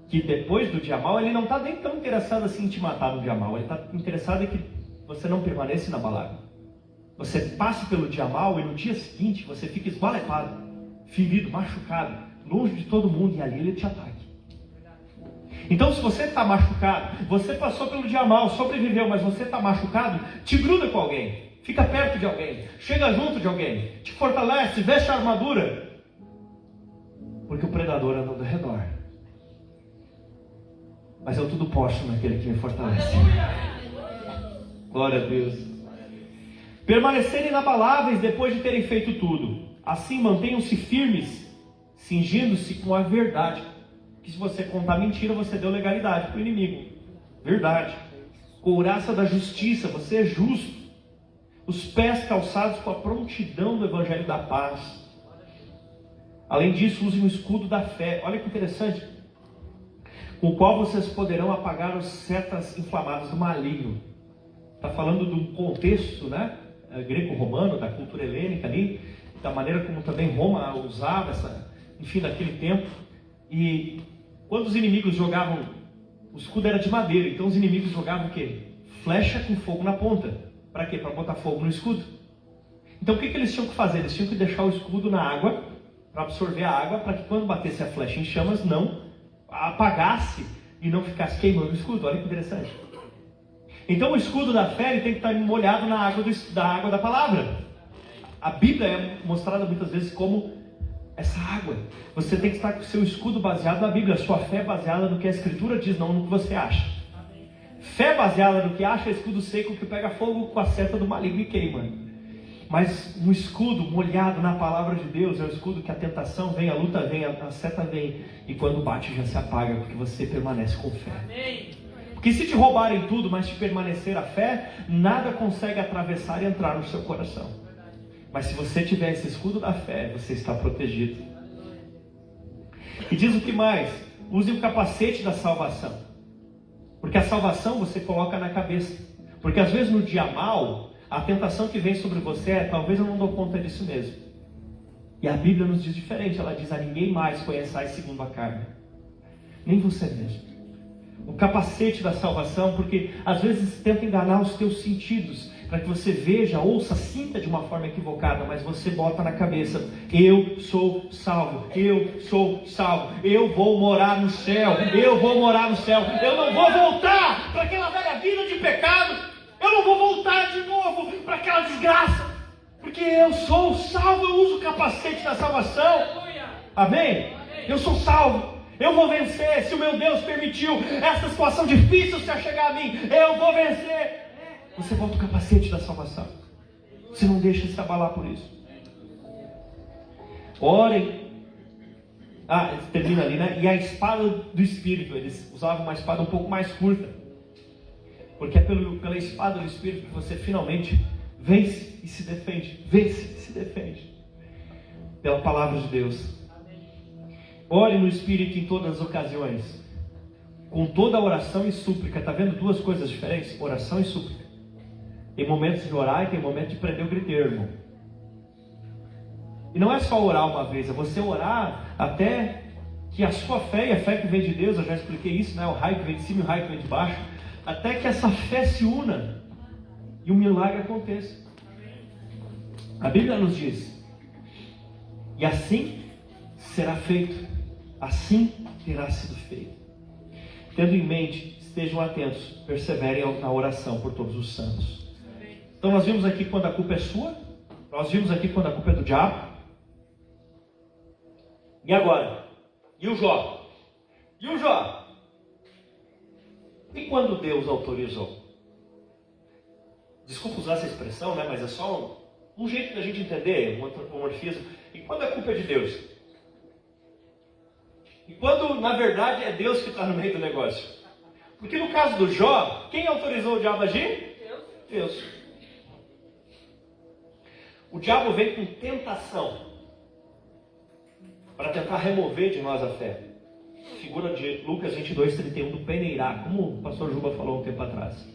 Que depois do dia mal, ele não está nem tão interessado assim em te matar no dia mal. Ele está interessado em que você não permaneça inabalável. Você passe pelo dia mal e no dia seguinte você fica esbalepado, ferido, machucado, longe de todo mundo, e ali ele te ataque. Então, se você está machucado, você passou pelo dia mal, sobreviveu, mas você está machucado, te gruda com alguém, fica perto de alguém, chega junto de alguém, te fortalece, veste a armadura, porque o predador anda ao redor. Mas eu tudo posso naquele que me fortalece. Glória a Deus. Permanecerem inabaláveis depois de terem feito tudo. Assim mantenham-se firmes, cingindo-se com a verdade. Que se você contar mentira, você deu legalidade para o inimigo. Verdade. Couraça da justiça, você é justo. Os pés calçados com a prontidão do evangelho da paz. Além disso, usem o escudo da fé. Olha que interessante. Com o qual vocês poderão apagar as setas inflamadas do maligno. Está falando de um contexto, né? Greco-romano, da cultura helênica ali, da maneira como também Roma usava enfim, daquele tempo. E quando os inimigos jogavam, o escudo era de madeira, então os inimigos jogavam o quê? Flecha com fogo na ponta. Para quê? Para botar fogo no escudo. Então o que eles tinham que fazer? Eles tinham que deixar o escudo na água, para absorver a água, para que quando batesse a flecha em chamas, não apagasse e não ficasse queimando o escudo. Olha que interessante. Então o escudo da fé ele tem que estar molhado na água da água da palavra. A Bíblia é mostrada muitas vezes como essa água. Você tem que estar com o seu escudo baseado na Bíblia. A sua fé é baseada no que a Escritura diz, não no que você acha. Fé baseada no que acha é escudo seco que pega fogo com a seta do maligno e queima. Mas um escudo molhado na palavra de Deus é o escudo que a tentação vem, a luta vem, a seta vem, e quando bate já se apaga, porque você permanece com fé. Porque se te roubarem tudo, mas te permanecer a fé, nada consegue atravessar e entrar no seu coração. Mas se você tiver esse escudo da fé, você está protegido. E diz o que mais? Use o capacete da salvação. Porque a salvação você coloca na cabeça. Porque às vezes no dia mal, a tentação que vem sobre você é: talvez eu não dou conta disso mesmo. E a Bíblia nos diz diferente. Ela diz: a ninguém mais conheçais segundo a carne, nem você mesmo. O capacete da salvação, porque às vezes tenta enganar os teus sentidos, para que você veja, ouça, sinta de uma forma equivocada, mas você bota na cabeça: eu sou salvo, eu sou salvo, eu vou morar no céu, eu vou morar no céu, eu não vou voltar para aquela velha vida de pecado, eu não vou voltar de novo para aquela desgraça, porque eu sou salvo. Eu uso o capacete da salvação. Amém? Eu sou salvo. Eu vou vencer. Se o meu Deus permitiu essa situação difícil se achegar a mim, eu vou vencer. Você bota o capacete da salvação. Você não deixa se abalar por isso. Orem. Termina ali, né? E a espada do Espírito. Eles usavam uma espada um pouco mais curta, porque é pela espada do Espírito que você finalmente vence e se defende. Vence e se defende pela palavra de Deus. Ore no Espírito em todas as ocasiões, com toda a oração e súplica. Está vendo duas coisas diferentes? Oração e súplica. Tem momentos de orar e tem momentos de prender o griteiro, irmão. E não é só orar uma vez, é você orar até que a sua fé, e a fé que vem de Deus, eu já expliquei isso, né? O raio que vem de cima e o raio que vem de baixo, até que essa fé se una e um milagre aconteça. A Bíblia nos diz: e assim será feito, assim terá sido feito. Tendo em mente, estejam atentos, perseverem na oração por todos os santos. Então nós vimos aqui quando a culpa é sua, nós vimos aqui quando a culpa é do diabo. E agora? E o Jó? E o Jó? E quando Deus autorizou? Desculpa usar essa expressão, né? Mas é só um jeito da gente entender, um antropomorfismo. E quando a culpa é de Deus? E quando, na verdade, é Deus que está no meio do negócio? Porque no caso do Jó, quem autorizou o diabo a agir? Deus. O diabo vem com tentação para tentar remover de nós a fé. Figura de Lucas 22:31 do peneirá, como o pastor Juba falou um tempo atrás.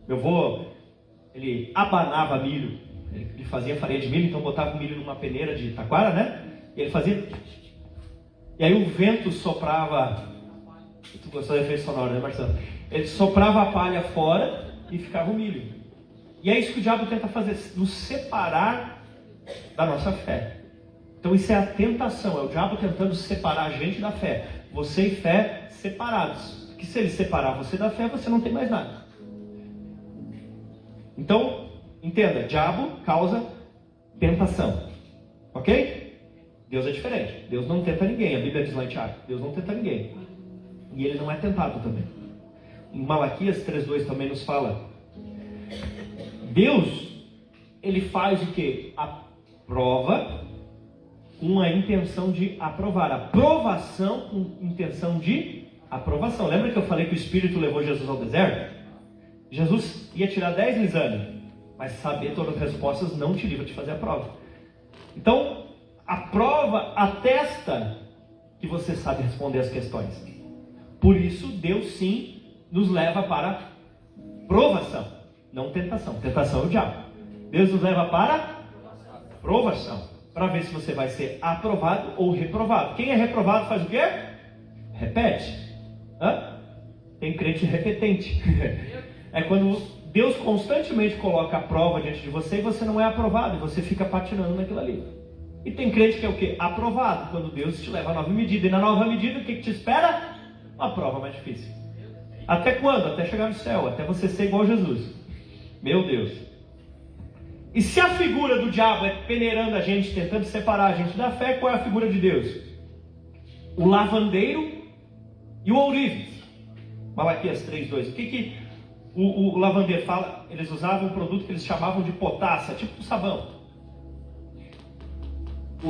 Meu avô, ele abanava milho, ele fazia farinha de milho, então botava o milho numa peneira de taquara, né? E ele fazia... E aí o vento soprava... Tu gostou da efeito sonoro, né, Marcelo? Ele soprava a palha fora e ficava o milho. E é isso que o diabo tenta fazer, nos separar da nossa fé. Então isso é a tentação, é o diabo tentando separar a gente da fé. Você e fé separados. Porque se ele separar você da fé, você não tem mais nada. Então, entenda, diabo causa tentação. Ok? Deus é diferente. Deus não tenta ninguém. A Bíblia diz lá em Tiago, Deus não tenta ninguém. E ele não é tentado também. Em Malaquias 3:2 também nos fala. Deus, ele faz o que? A prova com a intenção de aprovar. A provação com intenção de aprovação. Lembra que eu falei que o Espírito levou Jesus ao deserto? Jesus ia tirar 10 no exame, mas saber todas as respostas não te livra de fazer a prova. Então, a prova atesta que você sabe responder as questões. Por isso, Deus sim nos leva para provação, não tentação. Tentação é o diabo. Deus nos leva para provação, para ver se você vai ser aprovado ou reprovado. Quem é reprovado faz o quê? Repete. Tem crente repetente. É quando Deus constantemente coloca a prova diante de você e você não é aprovado, e você fica patinando naquilo ali. E tem crente que é o quê? Aprovado, quando Deus te leva a nova medida. E na nova medida, o que te espera? Uma prova mais difícil. Até quando? Até chegar no céu, até você ser igual a Jesus. Meu Deus. E se a figura do diabo é peneirando a gente, tentando separar a gente da fé, qual é a figura de Deus? O lavandeiro e o ourives. Malaquias 3:2. O que o lavandeiro fala? Eles usavam um produto que eles chamavam de potássio, tipo um sabão.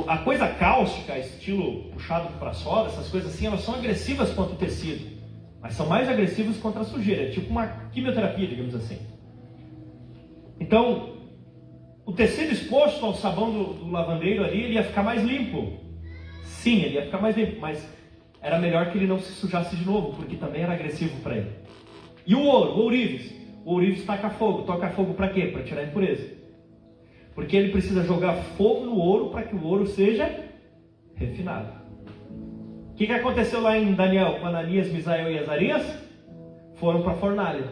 A coisa cáustica, estilo puxado para soda, essas coisas assim, elas são agressivas contra o tecido, mas são mais agressivas contra a sujeira. É tipo uma quimioterapia, digamos assim. Então, o tecido exposto ao sabão do lavandeiro ali, ele ia ficar mais limpo. Sim, ele ia ficar mais limpo, mas era melhor que ele não se sujasse de novo, porque também era agressivo para ele. E o ouro, o ourives? O ourives toca fogo para quê? Para tirar a impureza. Porque ele precisa jogar fogo no ouro para que o ouro seja refinado. O que aconteceu lá em Daniel? Quando Ananias, Misael e Azarias foram para a fornalha.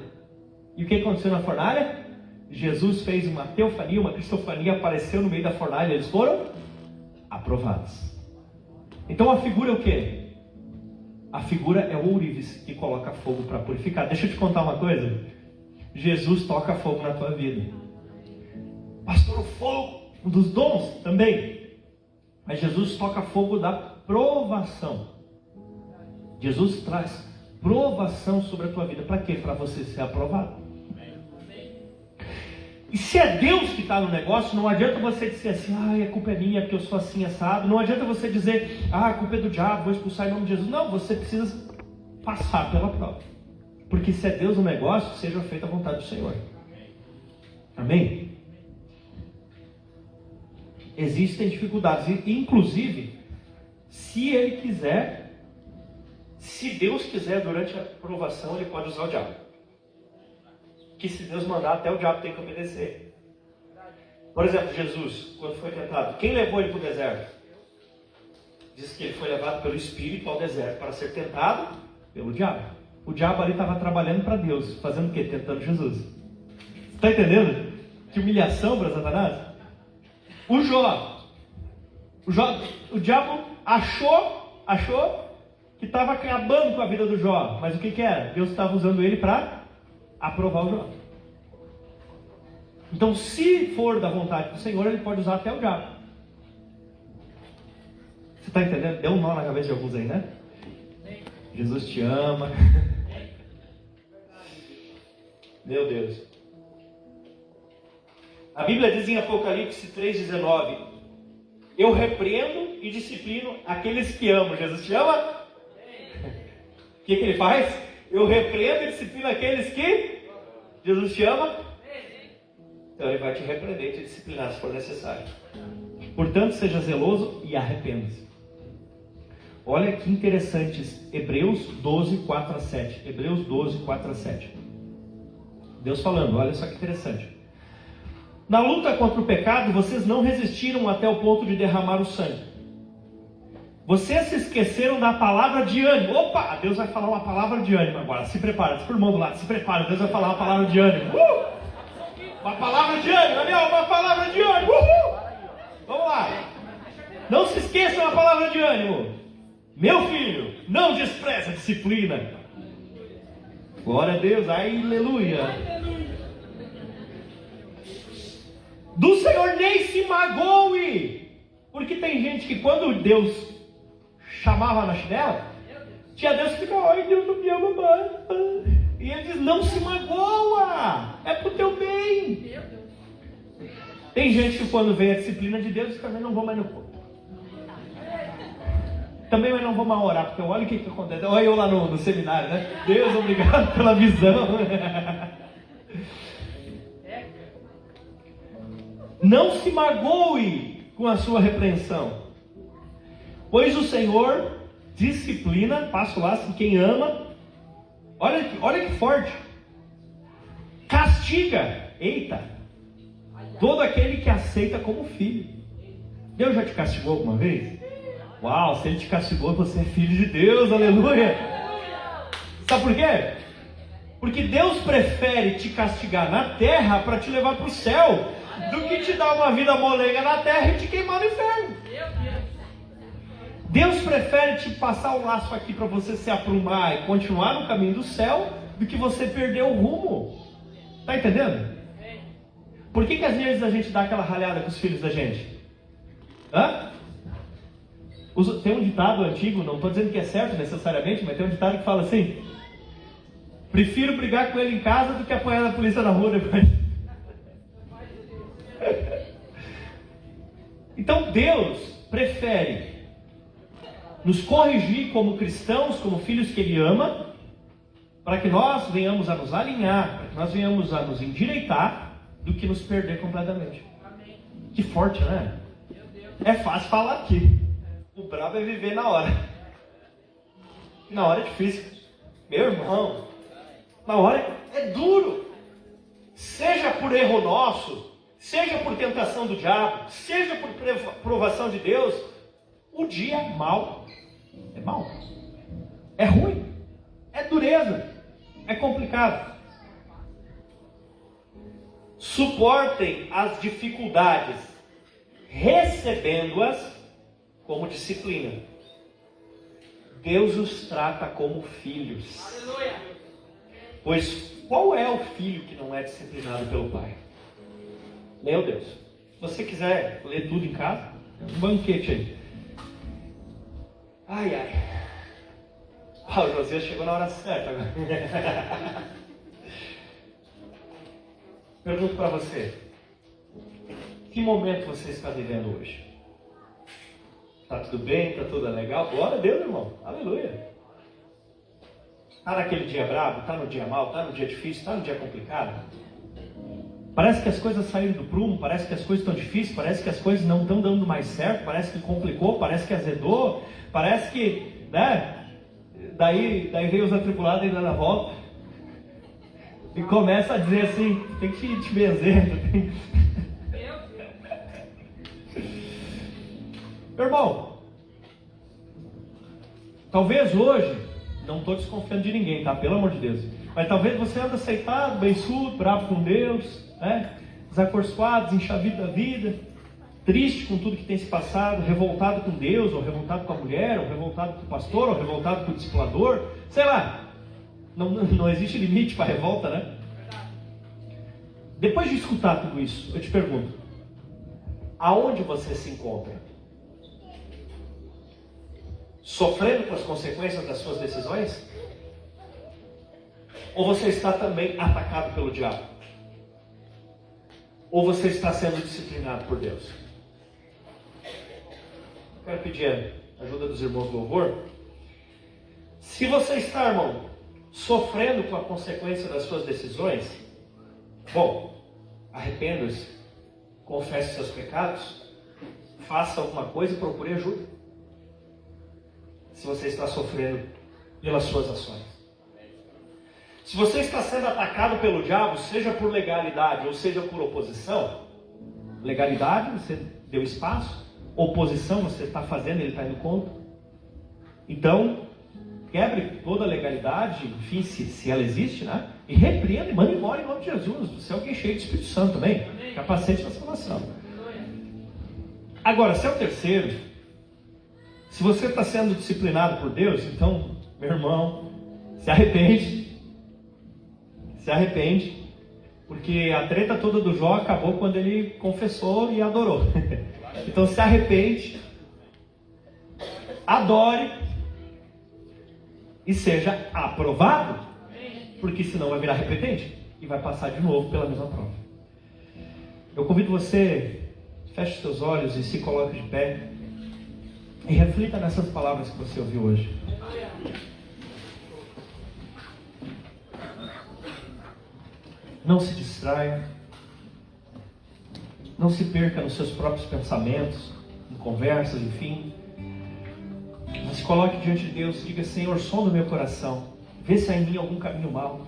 E o que aconteceu na fornalha? Jesus fez uma teofania, uma cristofania, apareceu no meio da fornalha. Eles foram aprovados. Então a figura é o quê? A figura é o ourives que coloca fogo para purificar. Deixa eu te contar uma coisa. Jesus toca fogo na tua vida. Pastor, o fogo, um dos dons também. Mas Jesus toca fogo da provação. Jesus traz provação sobre a tua vida. Para quê? Para você ser aprovado. E se é Deus que está no negócio, não adianta você dizer assim, a culpa é minha porque eu sou assim assado. Não adianta você dizer, a culpa é do diabo, vou expulsar em nome de Jesus. Não, você precisa passar pela prova. Porque se é Deus no negócio, seja feita a vontade do Senhor. Amém? Existem dificuldades, inclusive, se ele quiser, se Deus quiser, durante a provação, ele pode usar o diabo. Que se Deus mandar, até o diabo tem que obedecer. Por exemplo, Jesus, quando foi tentado, quem levou ele para o deserto? Diz que ele foi levado pelo Espírito ao deserto para ser tentado pelo diabo. O diabo ali estava trabalhando para Deus, fazendo o quê? Tentando Jesus. Você está entendendo? Que humilhação para Satanás? O diabo achou que estava acabando com a vida do Jó. Mas o que era? Deus estava usando ele para aprovar o Jó. Então, se for da vontade do Senhor, ele pode usar até o diabo. Você está entendendo? Deu um nó na cabeça de alguns aí, né? Jesus te ama. Meu Deus. A Bíblia diz em Apocalipse 3,19: eu repreendo e disciplino aqueles que amam. Jesus te ama? O que ele faz? Eu repreendo e disciplino aqueles que Jesus te ama. Então ele vai te repreender e te disciplinar se for necessário. Portanto, seja zeloso e arrependa-se. Olha que interessantes. Hebreus 12, 4 a 7. Hebreus 12, 4 a 7. Deus falando, olha só que interessante. Na luta contra o pecado, vocês não resistiram até o ponto de derramar o sangue. Vocês se esqueceram da palavra de ânimo. Opa, Deus vai falar uma palavra de ânimo agora. Se prepara, diz pro irmão do lado, se prepara. Deus vai falar uma palavra de ânimo. Uma palavra de ânimo, Daniel, uma palavra de ânimo. Vamos lá. Não se esqueçam da palavra de ânimo. Meu filho, não despreze a disciplina. Glória a Deus, aleluia. Do Senhor nem se magoe. Porque tem gente que quando Deus chamava na chinela, tinha Deus que ficava, ai Deus não me ama mais. E ele diz, não se magoa, é pro teu bem. Tem gente que quando vem a disciplina de Deus, também não vou mais no culto. Também não vou mais orar, porque olha o que acontece. Olha eu lá no seminário, né? Deus, obrigado pela visão. Não se magoe com a sua repreensão, pois o Senhor disciplina, passo lá, assim, quem ama. Olha que forte. Castiga, eita, todo aquele que aceita como filho. Deus já te castigou alguma vez? Uau, se Ele te castigou, você é filho de Deus, aleluia. Sabe por quê? Porque Deus prefere te castigar na terra para te levar para o céu, do que te dar uma vida molenga na terra e te queimar no inferno. Deus prefere te passar o laço aqui para você se aprumar e continuar no caminho do céu, do que você perder o rumo. Tá entendendo? Por que às vezes a gente dá aquela ralhada com os filhos da gente? Tem um ditado antigo, não estou dizendo que é certo necessariamente, mas tem um ditado que fala assim: prefiro brigar com ele em casa do que apanhar na polícia na rua depois. Então Deus prefere nos corrigir como cristãos, como filhos que Ele ama, para que nós venhamos a nos alinhar, para que nós venhamos a nos endireitar, do que nos perder completamente. Que forte, né? É fácil falar aqui. O brabo é viver na hora. Na hora é difícil. Meu irmão, na hora é duro. Seja por erro nosso, seja por tentação do diabo, seja por provação de Deus, o dia é mau. É mau. É ruim. É dureza. É complicado. Suportem as dificuldades, recebendo-as como disciplina. Deus os trata como filhos. Aleluia. Pois qual é o filho que não é disciplinado pelo pai? Meu Deus. Se você quiser ler tudo em casa, um banquete aí. Ai, ai. O Josias chegou na hora certa agora. Pergunto para você: que momento você está vivendo hoje? Está tudo bem? Está tudo legal? Glória a Deus, irmão. Aleluia. Está naquele dia bravo? Está no dia mau? Está no dia difícil? Está no dia complicado? Parece que as coisas saíram do prumo, parece que as coisas estão difíceis, parece que as coisas não estão dando mais certo, parece que complicou, parece que azedou, parece que, né? Daí veio os atribulados e dando a volta e começa a dizer assim: tem que te benzer. Meu irmão, talvez hoje, não estou desconfiando de ninguém, tá? Pelo amor de Deus. Mas talvez você ande aceitado, beiçudo, bravo com Deus, né? Desacorçoado, desenchavido da vida, triste com tudo que tem se passado, revoltado com Deus, ou revoltado com a mulher, ou revoltado com o pastor, ou revoltado com o discipulador, sei lá. Não existe limite para a revolta, né? Depois de escutar tudo isso, eu te pergunto: aonde você se encontra? sofrendo com as consequências das suas decisões? Ou você está também atacado pelo diabo? Ou você está sendo disciplinado por Deus? Quero pedir a ajuda dos irmãos do louvor. Se você está, irmão, sofrendo com a consequência das suas decisões, bom, arrependa-se, confesse seus pecados, faça alguma coisa e procure ajuda. Se você está sofrendo pelas suas ações. Se você está sendo atacado pelo diabo, seja por legalidade ou seja por oposição, legalidade, você deu espaço, oposição, você está fazendo, ele está indo contra. Então, quebre toda a legalidade, enfim, se ela existe, né? E repreenda e manda embora em nome de Jesus. Você é alguém cheio de Espírito Santo também. Capacete da salvação. Agora, se é o terceiro, se você está sendo disciplinado por Deus, então, meu irmão, se arrepende. Se arrepende. Porque a treta toda do Jó acabou quando ele confessou e adorou. Então se arrepende, adore e seja aprovado, porque senão vai virar arrependente e vai passar de novo pela mesma prova. Eu convido você, feche os seus olhos e se coloque de pé e reflita nessas palavras que você ouviu hoje. Não se distraia. Não se perca nos seus próprios pensamentos, em conversas, enfim. Mas se coloque diante de Deus e diga: Senhor, sonda o meu coração. Vê se há em mim algum caminho mau.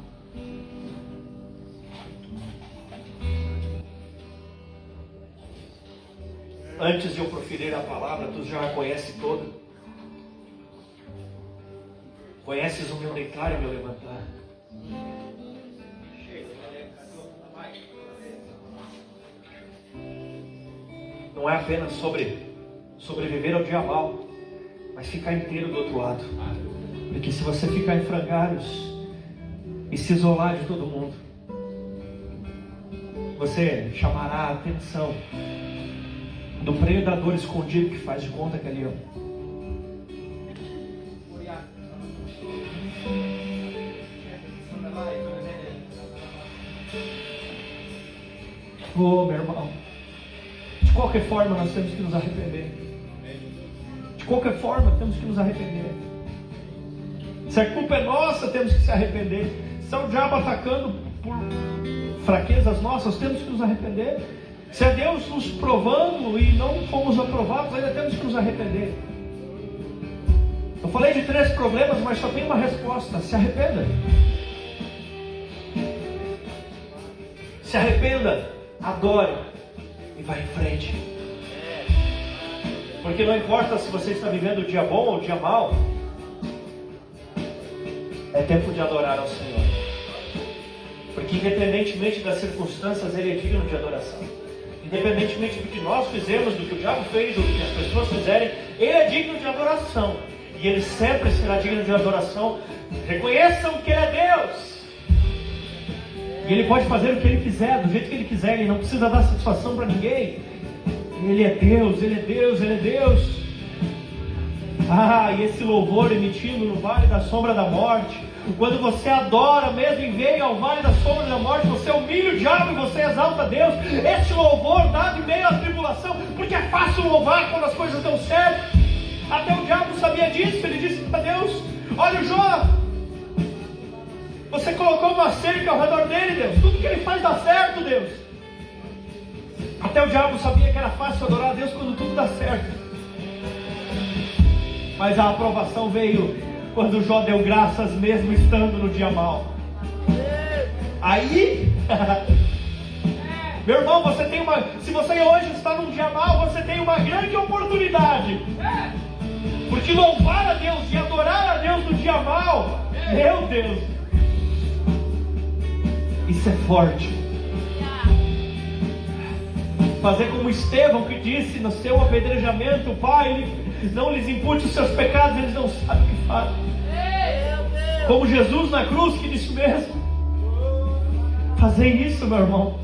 Antes de eu proferir a palavra, tu já a conheces toda. Conheces o meu deitar e o meu levantar. Não é apenas sobre sobreviver ao dia mal, mas ficar inteiro do outro lado. Porque se você ficar em frangalhos e se isolar de todo mundo, você chamará a atenção do predador escondido que faz de conta que é leão. Oh, meu irmão, de qualquer forma nós temos que nos arrepender. De qualquer forma temos que nos arrepender. Se a culpa é nossa, temos que se arrepender. Se é o diabo atacando por fraquezas nossas, temos que nos arrepender. Se é Deus nos provando e não fomos aprovados, ainda temos que nos arrepender. Eu falei de 3 problemas, mas só tem uma resposta: se arrependa. Se arrependa, adore e vai em frente. Porque não importa se você está vivendo o dia bom ou o dia mau, é tempo de adorar ao Senhor. Porque independentemente das circunstâncias, Ele é digno de adoração. Independentemente do que nós fizemos, do que o diabo fez, ou do que as pessoas fizerem, Ele é digno de adoração. E Ele sempre será digno de adoração. Reconheçam que Ele é Deus. E Ele pode fazer o que Ele quiser, do jeito que Ele quiser. Ele não precisa dar satisfação para ninguém. Ele é Deus, Ele é Deus, Ele é Deus. Ah, e esse louvor emitindo no vale da sombra da morte. Quando você adora mesmo em meio ao vale da sombra da morte, você humilha o diabo e você exalta Deus. Esse louvor dá de meio à tribulação, porque é fácil louvar quando as coisas dão certo. Até o diabo sabia disso. Ele disse para Deus: olha o Jó, você colocou uma cerca ao redor dele, Deus. Tudo que ele faz dá certo, Deus. Até o diabo sabia que era fácil adorar a Deus quando tudo dá certo. Mas a aprovação veio quando Jó deu graças mesmo estando no dia mau. Aí, meu irmão, você tem uma... Se você hoje está num dia mau, você tem uma grande oportunidade. Porque louvar a Deus e adorar a Deus no dia mau, meu Deus, isso é forte. Fazer como Estevão, que disse no seu apedrejamento: Pai, não lhes impute os seus pecados, eles não sabem o que fazem. Como Jesus na cruz, que disse mesmo. Fazer isso, meu irmão.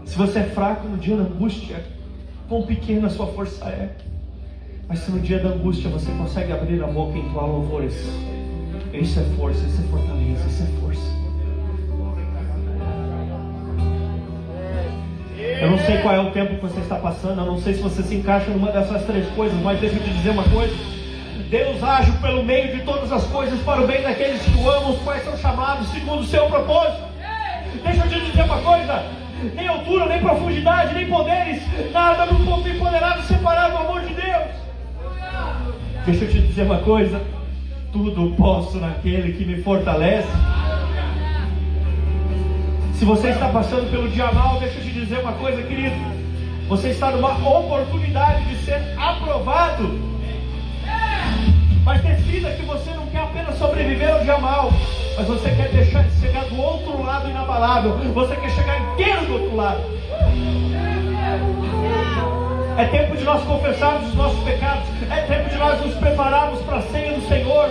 Se você é fraco no dia da angústia, quão pequena a sua força é. Mas se no dia da angústia você consegue abrir a boca e entoar louvores, isso é força, isso é fortaleza, isso é força. Eu não sei qual é o tempo que você está passando, eu não sei se você se encaixa numa dessas três coisas, mas deixa eu te dizer uma coisa. Deus age pelo meio de todas as coisas para o bem daqueles que o amam, os quais são chamados segundo o seu propósito. Deixa eu te dizer uma coisa. Nem altura, nem profundidade, nem poderes, nada no mundo me poderá nos separar do amor de Deus. Deixa eu te dizer uma coisa. Tudo posso naquele que me fortalece. Se você está passando pelo dia mal, deixa eu te dizer uma coisa, querido. Você está numa oportunidade de ser aprovado. Mas decida que você não quer apenas sobreviver ao dia mal, mas você quer chegar do outro lado inabalável. Você quer chegar inteiro do outro lado. É tempo de nós confessarmos os nossos pecados. É tempo de nós nos prepararmos para a ceia do Senhor.